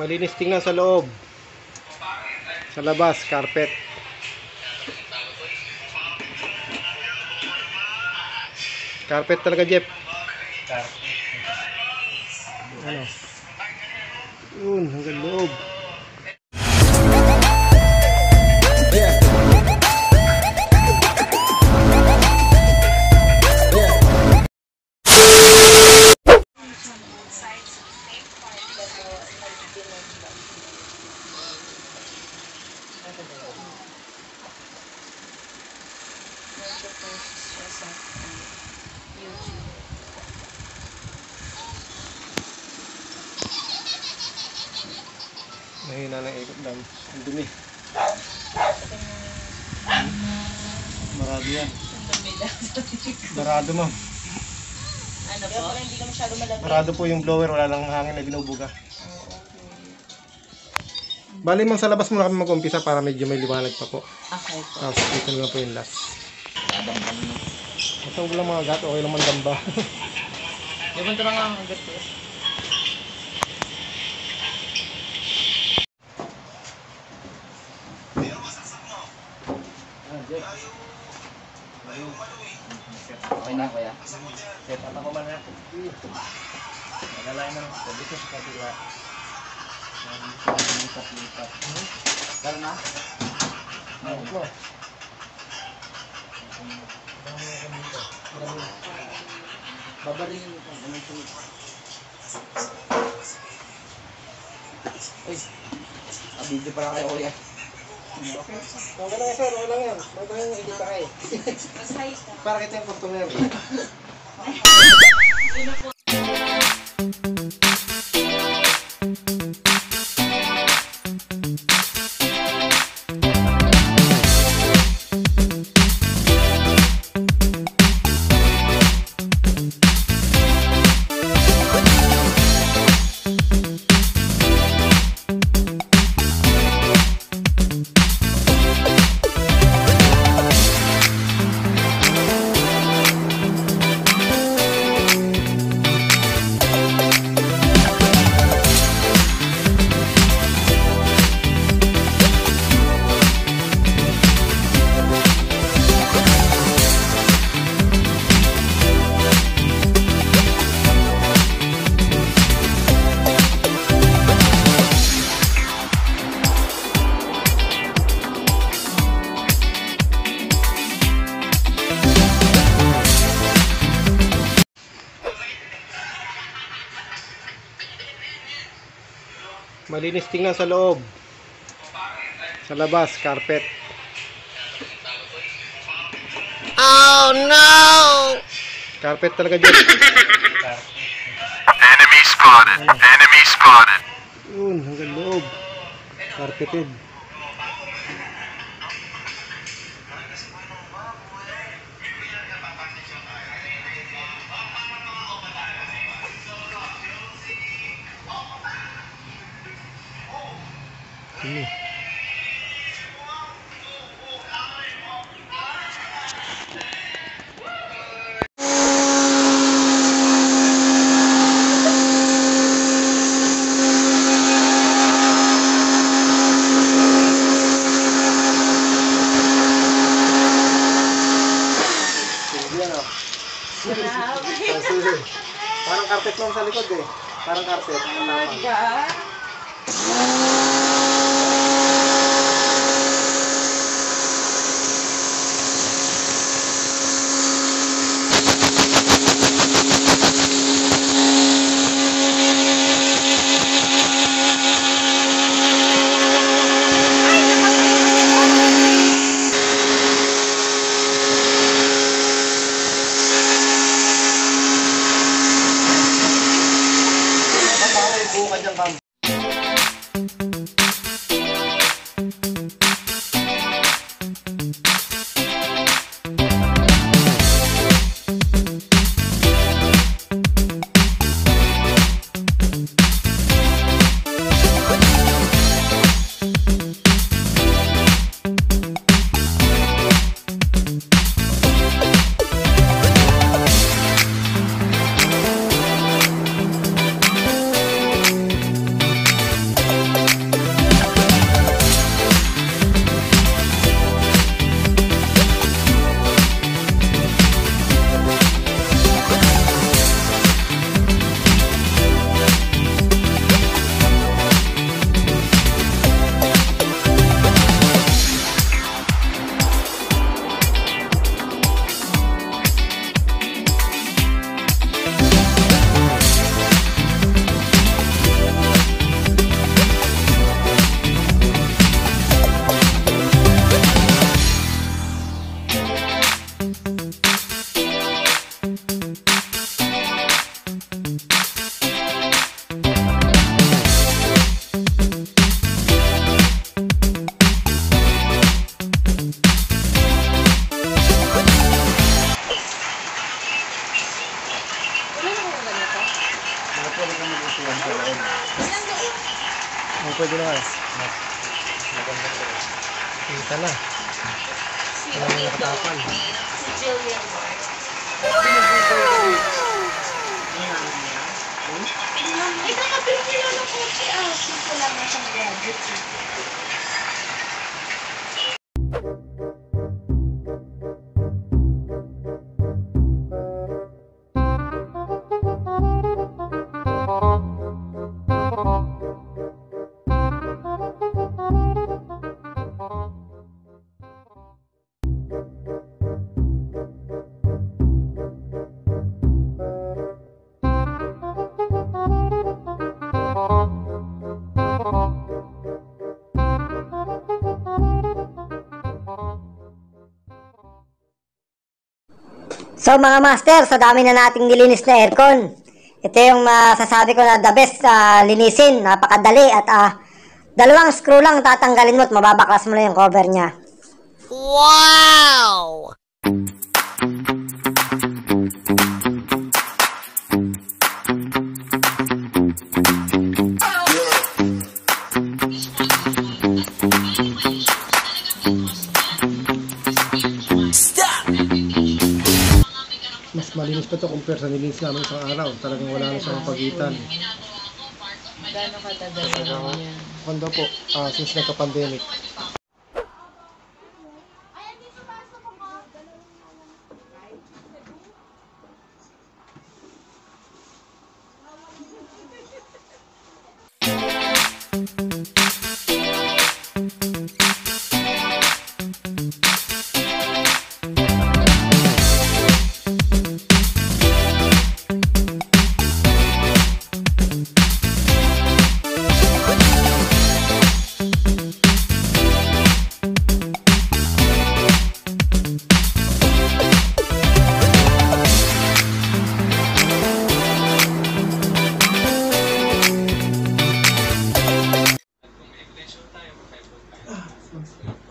Malinis tingnan sa loob. Sa labas, carpet. Carpet talaga, Jeff. Ano? Yun, hanggang loob. Mahina ng ikot lang. Ang dumi. Marado yan. Marado, ma'am. Ano po? Hindi ka masyado malagay. Marado po yung blower. Wala lang hangin na binubuga. Bali, ma'am, sa labas muna kami mag-umpisa para medyo may liwanag pa po. Okay po. Tapos dito na po yung last. Basta wala mga gato. Okay lang man damba. Di ba ito lang ang gato? Okay na, kuya. Set up ako man na. Nagalay na. Sabi ko sa kabila. Lipat-lipat. Dalo na? Ano po? Babaringin mo kung anong sunod. Uy, video pa lang kayo, kuya. Okay. Okay lang, sir. Okay lang yan. Huwag tayong ikita kayo. Para kita yung customer. Malinis tingnan sa loob. Sa labas, carpet. Oh no! Carpet talaga, Jeff. Enemy spotted. Enemy spotted. Yun, hanggang loob. Carpeted. Ini. Parang carpet lang sa likod eh. Parang carpet. pwede ka mag-usuan sa loob. Pwede na nga. Maganda po. Kita na. Wala na nakatapan. Si Jillian Moore. Ito nga, pinili ng kotse. Simple lang na siyang gadgets. So mga master, sa dami na nating nilinis na aircon, ito yung masasabi ko na the best linisin, napakadali at dalawang screw lang tatanggalin mo at mababaklas mo na yung cover niya. Wow! Mas malinis pa to compare sa nilinis namin isang araw. Talagang wala na siyang pagitan. Gano'ng katagal naman yan? Kanda po, since nagka-pandemic.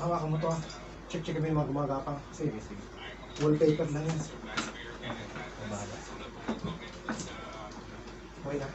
Hawakan mo to ah. Check kami yung mga gumagapang. Sige. Wallpaper lang yan. Okay na.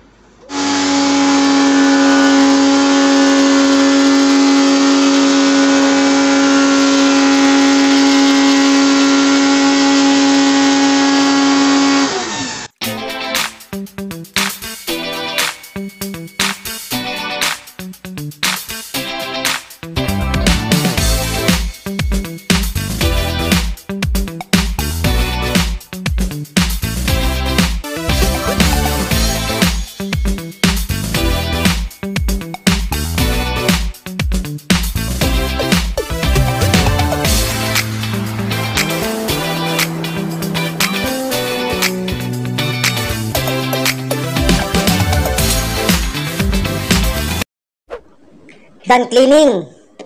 Done cleaning.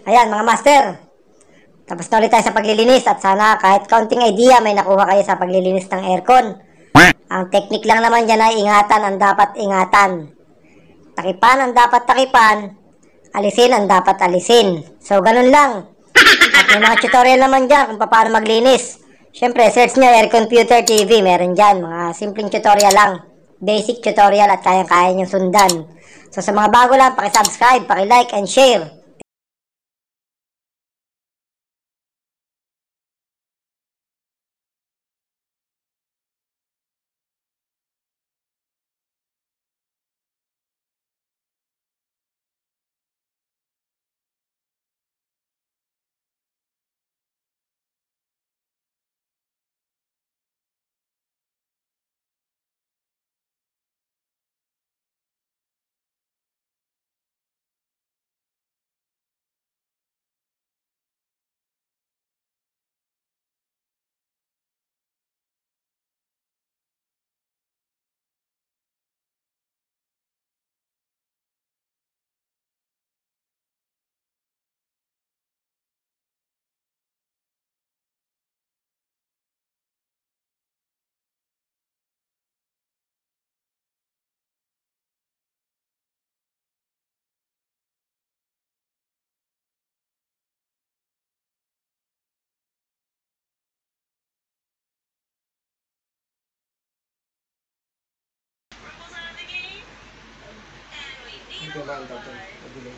Ayan mga master. Tapos na ulit tayo sa paglilinis at sana kahit kaunting idea may nakuha kayo sa paglilinis ng aircon. Ang technique lang naman dyan ay ingatan ang dapat ingatan. Takipan ang dapat takipan. Alisin ang dapat alisin. So ganun lang. At may mga tutorial naman dyan kung paano maglinis. Siyempre search nyo Air Computer TV. Meron dyan mga simpleng tutorial lang. Basic tutorial at kayang-kaya nyo sundan. So sa mga bago lang, paki-subscribe, paki-like and share. Ito ba ang tatay? Pagulong.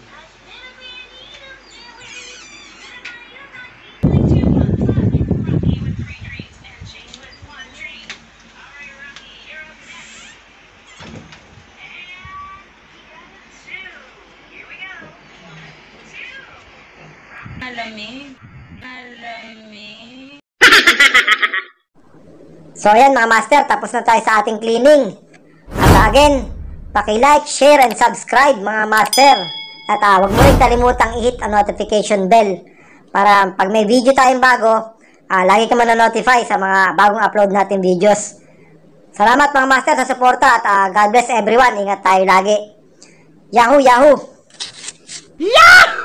Malamig. Malamig. So ayan mga master, tapos na tayo sa ating cleaning. At again, paki-like, share, and subscribe mga master. At huwag mo rin kalimutang i-hit ang notification bell para pag may video tayong bago, lagi ka manonotify sa mga bagong upload natin videos. Salamat mga master sa suporta at God bless everyone. Ingat tayo lagi. Yahoo! Yahoo! Yahoo!